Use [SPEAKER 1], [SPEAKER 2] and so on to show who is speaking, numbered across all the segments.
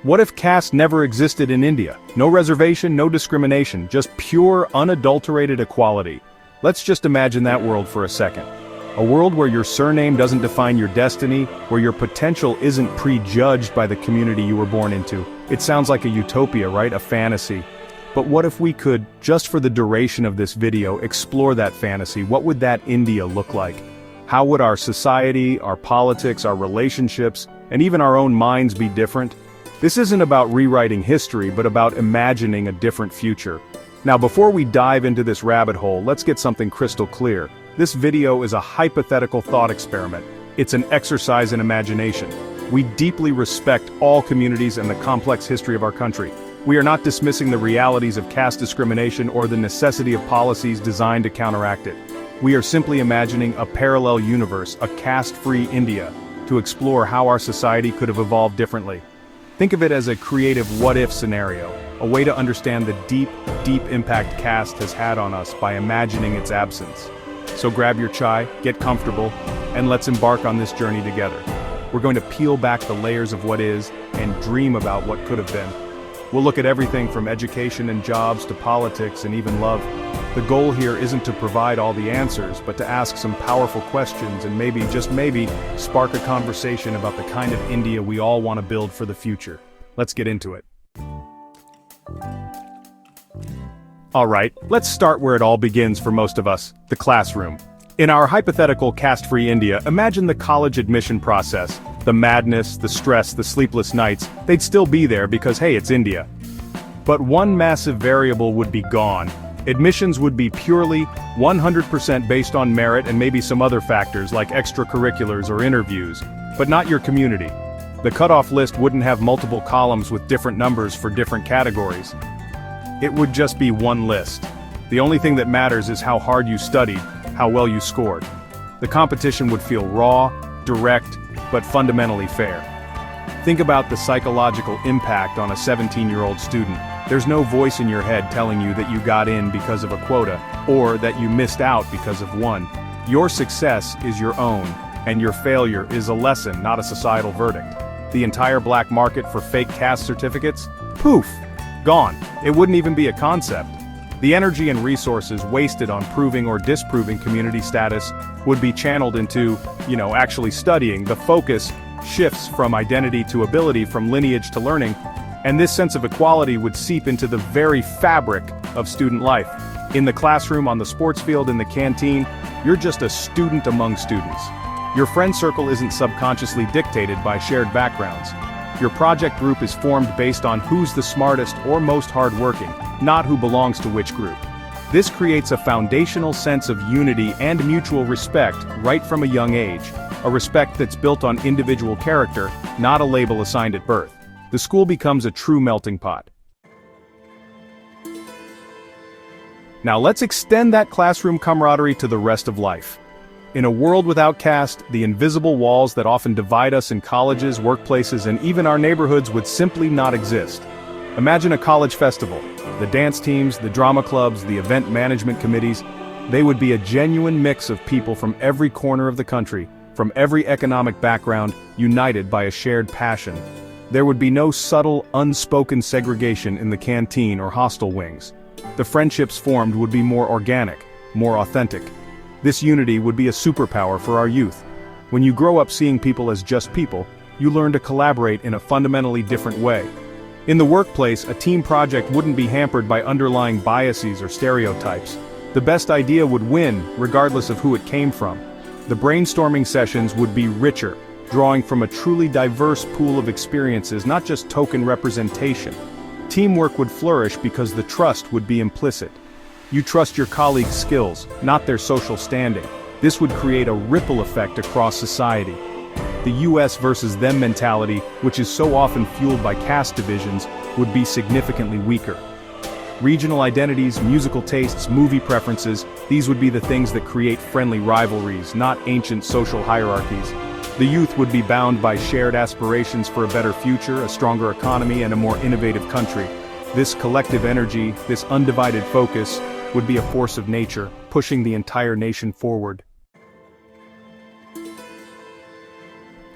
[SPEAKER 1] What if caste never existed in India? No reservation, no discrimination, just pure, unadulterated equality. Let's just imagine that world for a second. A world where your surname doesn't define your destiny, where your potential isn't prejudged by the community you were born into. It sounds like a utopia, right? A fantasy. But what if we could, just for the duration of this video, explore that fantasy? What would that India look like? How would our society, our politics, our relationships, and even our own minds be different? This isn't about rewriting history, but about imagining a different future. Now, before we dive into this rabbit hole, let's get something crystal clear. This video is a hypothetical thought experiment. It's an exercise in imagination. We deeply respect all communities and the complex history of our country. We are not dismissing the realities of caste discrimination or the necessity of policies designed to counteract it. We are simply imagining a parallel universe, a caste-free India, to explore how our society could have evolved differently. Think of it as a creative what-if scenario, a way to understand the deep, deep impact caste has had on us by imagining its absence. So grab your chai, get comfortable, and let's embark on this journey together. We're going to peel back the layers of what is and dream about what could have been. We'll look at everything from education and jobs to politics and even love. The goal here isn't to provide all the answers, but to ask some powerful questions and maybe, just maybe, spark a conversation about the kind of India we all want to build for the future. Let's get into it. Alright, let's start where it all begins for most of us, the classroom. In our hypothetical caste-free India, imagine the college admission process. The madness, the stress, the sleepless nights, they'd still be there because hey, it's India. But one massive variable would be gone. Admissions would be purely 100% based on merit and maybe some other factors like extracurriculars or interviews, but not your community. The cutoff list wouldn't have multiple columns with different numbers for different categories. It would just be one list. The only thing that matters is how hard you studied, how well you scored. The competition would feel raw, direct, but fundamentally fair. Think about the psychological impact on a 17-year-old student. There's no voice in your head telling you that you got in because of a quota, or that you missed out because of one. Your success is your own, and your failure is a lesson, not a societal verdict. The entire black market for fake caste certificates? Poof! Gone. It wouldn't even be a concept. The energy and resources wasted on proving or disproving community status would be channeled into, actually studying. The focus shifts from identity to ability, from lineage to learning, and this sense of equality would seep into the very fabric of student life. In the classroom, on the sports field, in the canteen, you're just a student among students. Your friend circle isn't subconsciously dictated by shared backgrounds. Your project group is formed based on who's the smartest or most hardworking, not who belongs to which group. This creates a foundational sense of unity and mutual respect right from a young age, a respect that's built on individual character, not a label assigned at birth. The school becomes a true melting pot. Now let's extend that classroom camaraderie to the rest of life. In a world without caste, the invisible walls that often divide us in colleges, workplaces, and even our neighborhoods would simply not exist. Imagine a college festival. The dance teams, the drama clubs, the event management committees, they would be a genuine mix of people from every corner of the country, from every economic background, united by a shared passion. There would be no subtle, unspoken segregation in the canteen or hostel wings. The friendships formed would be more organic, more authentic. This unity would be a superpower for our youth. When you grow up seeing people as just people, you learn to collaborate in a fundamentally different way. In the workplace, a team project wouldn't be hampered by underlying biases or stereotypes. The best idea would win, regardless of who it came from. The brainstorming sessions would be richer, drawing from a truly diverse pool of experiences, not just token representation. Teamwork would flourish because the trust would be implicit. You trust your colleagues' skills, not their social standing. This would create a ripple effect across society. The US versus them mentality, which is so often fueled by caste divisions, would be significantly weaker. Regional identities, musical tastes, movie preferences, these would be the things that create friendly rivalries, not ancient social hierarchies. The youth would be bound by shared aspirations for a better future, a stronger economy, and a more innovative country. This collective energy, this undivided focus, would be a force of nature, pushing the entire nation forward.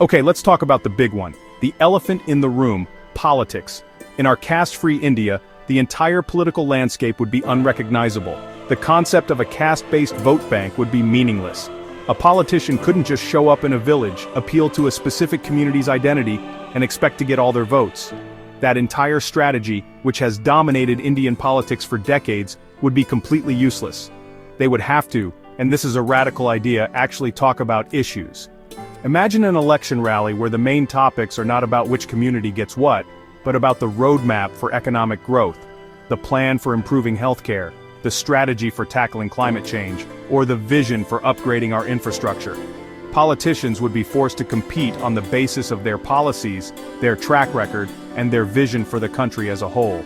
[SPEAKER 1] Okay, let's talk about the big one. The elephant in the room, Politics. In our caste-free India, the entire political landscape would be unrecognizable. The concept of a caste-based vote bank would be meaningless. A politician couldn't just show up in a village, appeal to a specific community's identity, and expect to get all their votes. That entire strategy, which has dominated Indian politics for decades, would be completely useless. They would have to, and this is a radical idea, actually talk about issues. Imagine an election rally where the main topics are not about which community gets what, but about the roadmap for economic growth, the plan for improving healthcare, the strategy for tackling climate change, or the vision for upgrading our infrastructure. Politicians would be forced to compete on the basis of their policies, their track record, and their vision for the country as a whole.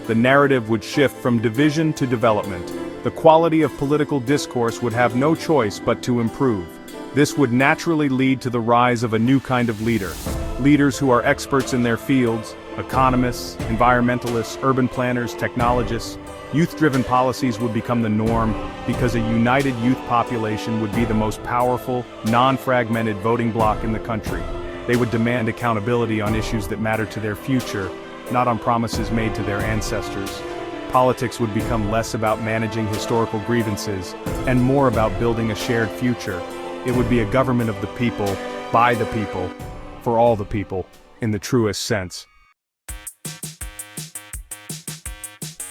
[SPEAKER 1] The narrative would shift from division to development. The quality of political discourse would have no choice but to improve. This would naturally lead to the rise of a new kind of leader. Leaders who are experts in their fields, economists, environmentalists, urban planners, technologists. Youth-driven policies would become the norm because a united youth population would be the most powerful, non-fragmented voting bloc in the country. They would demand accountability on issues that matter to their future, not on promises made to their ancestors. Politics would become less about managing historical grievances and more about building a shared future. It would be a government of the people, by the people, for all the people, in the truest sense.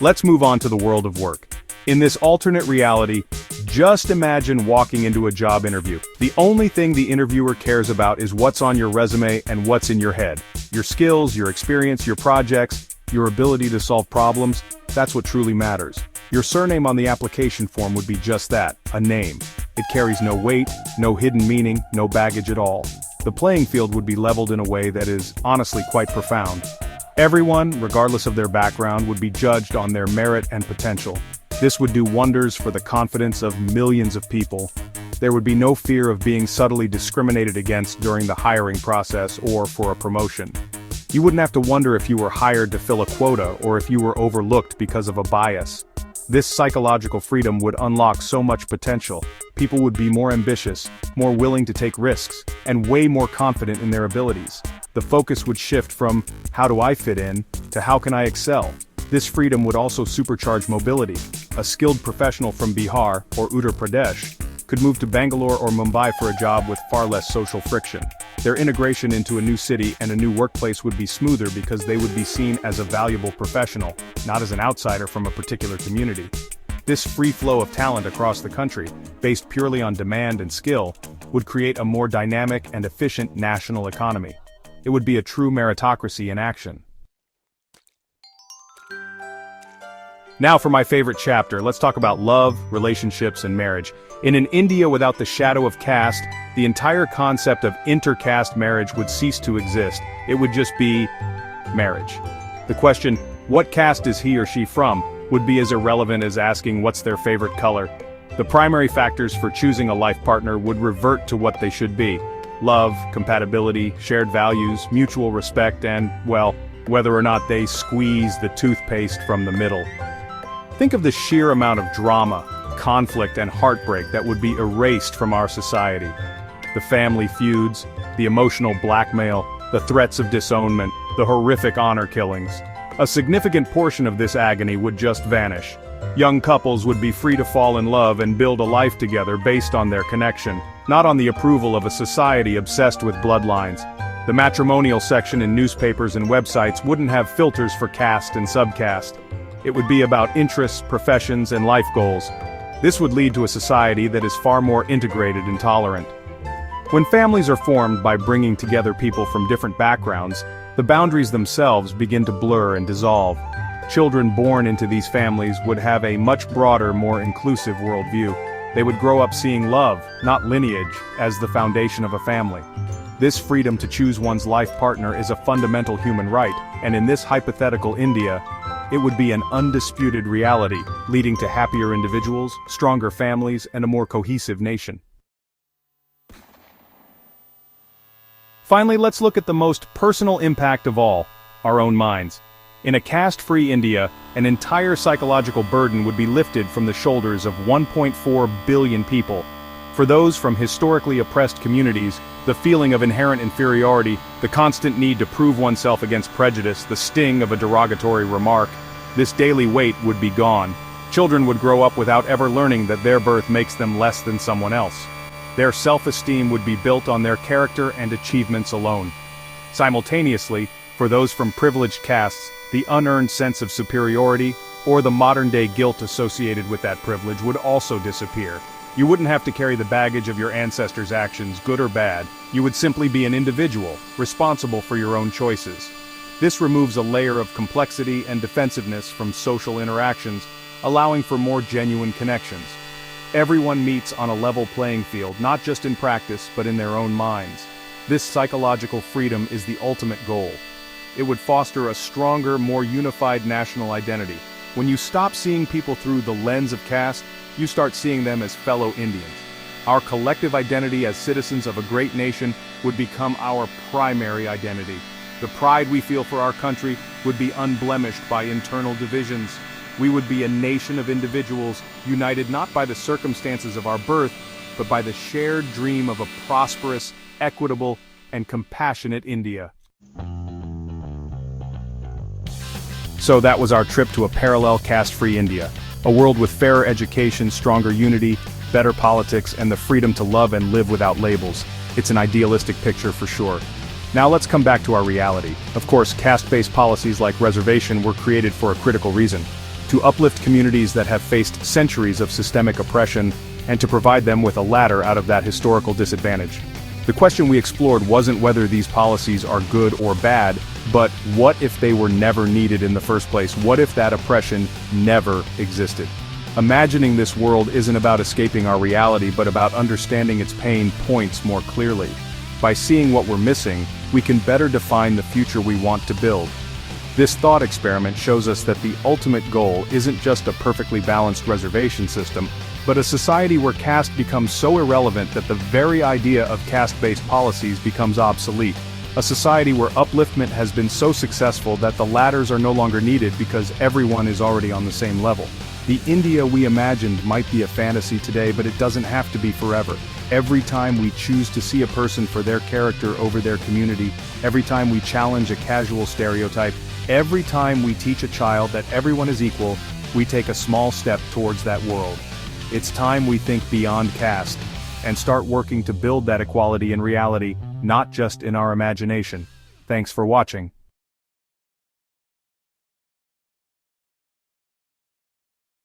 [SPEAKER 1] Let's move on to the world of work. In this alternate reality, just imagine walking into a job interview. The only thing the interviewer cares about is what's on your resume and what's in your head. Your skills, your experience, your projects, your ability to solve problems, that's what truly matters. Your surname on the application form would be just that, a name. It carries no weight, no hidden meaning, no baggage at all. The playing field would be leveled in a way that is, honestly, quite profound. Everyone, regardless of their background, would be judged on their merit and potential. This would do wonders for the confidence of millions of people. There would be no fear of being subtly discriminated against during the hiring process or for a promotion. You wouldn't have to wonder if you were hired to fill a quota or if you were overlooked because of a bias. This psychological freedom would unlock so much potential. People would be more ambitious, more willing to take risks, and way more confident in their abilities. The focus would shift from, how do I fit in, to how can I excel? This freedom would also supercharge mobility. A skilled professional from Bihar or Uttar Pradesh could move to Bangalore or Mumbai for a job with far less social friction. Their integration into a new city and a new workplace would be smoother because they would be seen as a valuable professional, not as an outsider from a particular community. This free flow of talent across the country, based purely on demand and skill, would create a more dynamic and efficient national economy. It would be a true meritocracy in action. Now for my favorite chapter, let's talk about love, relationships, and marriage. In an India without the shadow of caste, the entire concept of inter-caste marriage would cease to exist. It would just be marriage. The question, what caste is he or she from, would be as irrelevant as asking what's their favorite color. The primary factors for choosing a life partner would revert to what they should be. Love, compatibility, shared values, mutual respect, and, well, whether or not they squeeze the toothpaste from the middle. Think of the sheer amount of drama, conflict, and heartbreak that would be erased from our society. The family feuds, the emotional blackmail, the threats of disownment, the horrific honor killings. A significant portion of this agony would just vanish. Young couples would be free to fall in love and build a life together based on their connection, not on the approval of a society obsessed with bloodlines. The matrimonial section in newspapers and websites wouldn't have filters for caste and subcaste. It would be about interests, professions, and life goals. This would lead to a society that is far more integrated and tolerant. When families are formed by bringing together people from different backgrounds, the boundaries themselves begin to blur and dissolve. Children born into these families would have a much broader, more inclusive worldview. They would grow up seeing love, not lineage, as the foundation of a family. This freedom to choose one's life partner is a fundamental human right, and in this hypothetical India, it would be an undisputed reality, leading to happier individuals, stronger families, and a more cohesive nation. Finally, let's look at the most personal impact of all, our own minds. In a caste-free India, an entire psychological burden would be lifted from the shoulders of 1.4 billion people. For those from historically oppressed communities, the feeling of inherent inferiority, the constant need to prove oneself against prejudice, the sting of a derogatory remark, this daily weight would be gone. Children would grow up without ever learning that their birth makes them less than someone else. Their self-esteem would be built on their character and achievements alone. Simultaneously, for those from privileged castes, the unearned sense of superiority, or the modern-day guilt associated with that privilege would also disappear. You wouldn't have to carry the baggage of your ancestors' actions, good or bad. You would simply be an individual, responsible for your own choices. This removes a layer of complexity and defensiveness from social interactions, allowing for more genuine connections. Everyone meets on a level playing field, not just in practice, but in their own minds. This psychological freedom is the ultimate goal. It would foster a stronger, more unified national identity. When you stop seeing people through the lens of caste, you start seeing them as fellow Indians. Our collective identity as citizens of a great nation would become our primary identity. The pride we feel for our country would be unblemished by internal divisions. We would be a nation of individuals, united not by the circumstances of our birth, but by the shared dream of a prosperous, equitable, and compassionate India. So that was our trip to a parallel caste-free India. A world with fairer education, stronger unity, better politics, and the freedom to love and live without labels. It's an idealistic picture for sure. Now let's come back to our reality. Of course, caste-based policies like reservation were created for a critical reason: to uplift communities that have faced centuries of systemic oppression, and to provide them with a ladder out of that historical disadvantage. The question we explored wasn't whether these policies are good or bad, but what if they were never needed in the first place? What if that oppression never existed? Imagining this world isn't about escaping our reality, but about understanding its pain points more clearly. By seeing what we're missing, we can better define the future we want to build. This thought experiment shows us that the ultimate goal isn't just a perfectly balanced reservation system, but a society where caste becomes so irrelevant that the very idea of caste-based policies becomes obsolete. A society where upliftment has been so successful that the ladders are no longer needed because everyone is already on the same level. The India we imagined might be a fantasy today, but it doesn't have to be forever. Every time we choose to see a person for their character over their community, every time we challenge a casual stereotype, every time we teach a child that everyone is equal, we take a small step towards that world. It's time we think beyond caste, and start working to build that equality in reality, not just in our imagination. Thanks for watching.